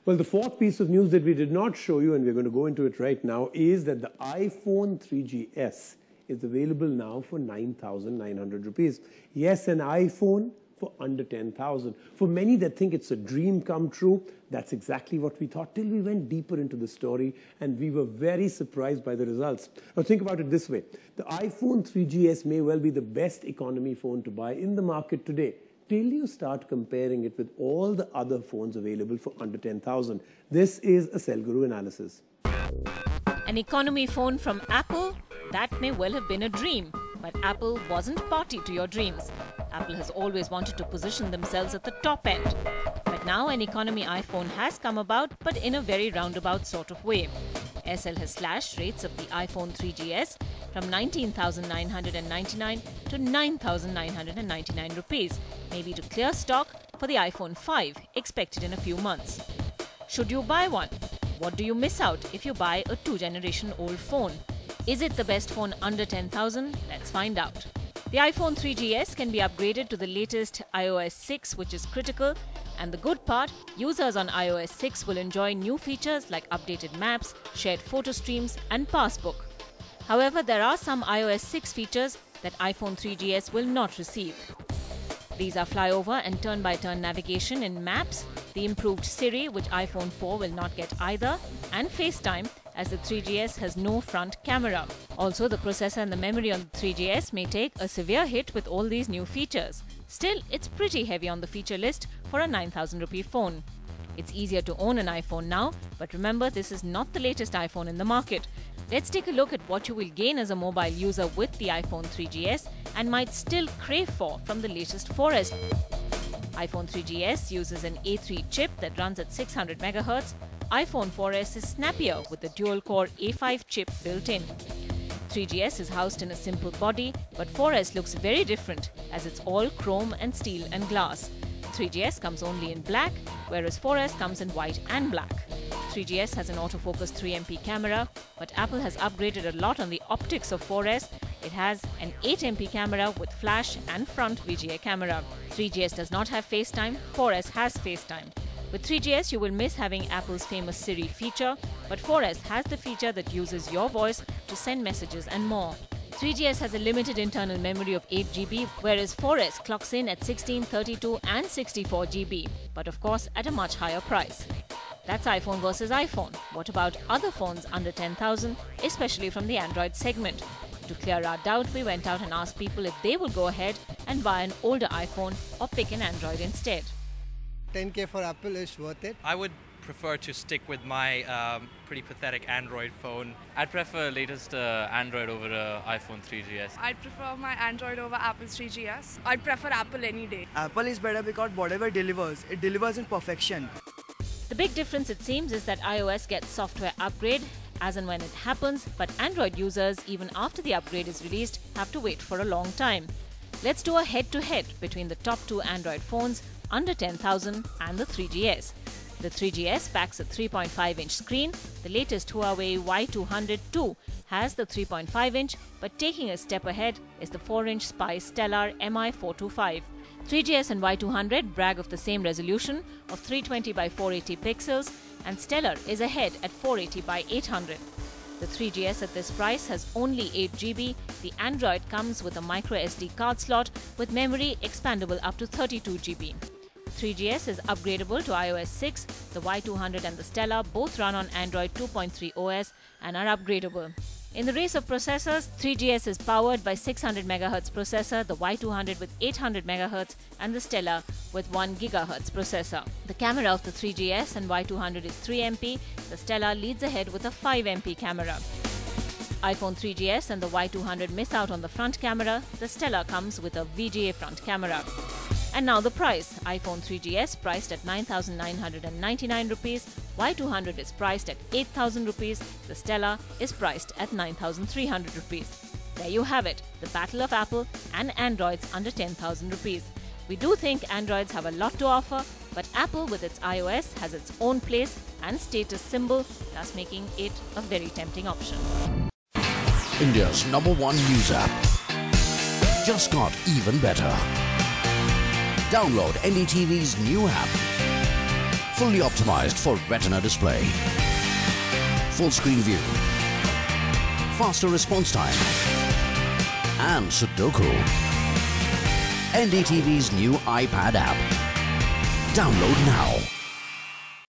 Well, the fourth piece of news that we did not show you, and we're going to go into it right now, is that the iPhone 3GS is available now for 9,900 rupees. Yes, an iPhone for under 10,000. For many that think it's a dream come true, that's exactly what we thought till we went deeper into the story, and we were very surprised by the results. Now think about it this way. The iPhone 3GS may well be the best economy phone to buy in the market today, till you start comparing it with all the other phones available for under 10,000. This is a Cell Guru analysis. An economy phone from Apple? That may well have been a dream. But Apple wasn't party to your dreams. Apple has always wanted to position themselves at the top end. But now an economy iPhone has come about, but in a very roundabout sort of way. SL has slashed rates of the iPhone 3GS from 19,999 to 9,999 rupees, maybe to clear stock for the iPhone 5 expected in a few months. Should you buy one? What do you miss out if you buy a 2-generation-old phone? Is it the best phone under 10,000? Let's find out. The iPhone 3GS can be upgraded to the latest iOS 6, which is critical. And the good part, users on iOS 6 will enjoy new features like updated maps, shared photo streams, and Passbook. However, there are some iOS 6 features that iPhone 3GS will not receive. These are flyover and turn-by-turn navigation in Maps, the improved Siri, which iPhone 4 will not get either, and FaceTime, as the 3GS has no front camera. Also, the processor and the memory on the 3GS may take a severe hit with all these new features. Still, it's pretty heavy on the feature list for a 9,000 rupee phone. It's easier to own an iPhone now, but remember, this is not the latest iPhone in the market. Let's take a look at what you will gain as a mobile user with the iPhone 3GS and might still crave for from the latest 4S. iPhone 3GS uses an A3 chip that runs at 600 MHz. iPhone 4S is snappier with the dual-core A5 chip built in. 3GS is housed in a simple body, but 4S looks very different as it's all chrome and steel and glass. 3GS comes only in black, whereas 4S comes in white and black. 3GS has an autofocus 3MP camera, but Apple has upgraded a lot on the optics of 4S. It has an 8MP camera with flash and front VGA camera. 3GS does not have FaceTime, 4S has FaceTime. With 3GS, you will miss having Apple's famous Siri feature, but 4S has the feature that uses your voice to send messages and more. 3GS has a limited internal memory of 8GB, whereas 4S clocks in at 16, 32 and 64 GB, but of course at a much higher price. That's iPhone versus iPhone. What about other phones under 10,000, especially from the Android segment? To clear our doubt, we went out and asked people if they will go ahead and buy an older iPhone or pick an Android instead. 10K for Apple is worth it. I would prefer to stick with my pretty pathetic Android phone. I'd prefer latest Android over iPhone 3GS. I'd prefer my Android over Apple's 3GS. I'd prefer Apple any day. Apple is better because whatever it delivers in perfection. The big difference, it seems, is that iOS gets software upgrade as and when it happens, but Android users, even after the upgrade is released, have to wait for a long time. Let's do a head-to-head between the top two Android phones under 10,000 and the 3GS. The 3GS packs a 3.5-inch screen. The latest Huawei Y200 2 has the 3.5-inch, but taking a step ahead is the 4-inch Spice Stellar MI425. 3GS and Y200 brag of the same resolution of 320 by 480 pixels, and Stellar is ahead at 480 by 800. The 3GS at this price has only 8GB. The Android comes with a microSD card slot with memory expandable up to 32GB. 3GS is upgradable to iOS 6. The Y200 and the Stellar both run on Android 2.3 OS and are upgradable. In the race of processors, 3GS is powered by 600 MHz processor, the Y200 with 800 MHz and the Stellar with 1 GHz processor. The camera of the 3GS and Y200 is 3MP. The Stellar leads ahead with a 5MP camera. iPhone 3GS and the Y200 miss out on the front camera. The Stellar comes with a VGA front camera. And now the price. iPhone 3GS priced at 9,999 rupees. Y200 is priced at 8,000 rupees. The Stellar is priced at 9,300 rupees. There you have it, the battle of Apple and Androids under 10,000 rupees. We do think Androids have a lot to offer, but Apple with its iOS has its own place and status symbol, thus making it a very tempting option. India's #1 news app just got even better. Download NDTV's new app fully optimized for retina display, full screen view, faster response time, and Sudoku. NDTV's new iPad app. Download now.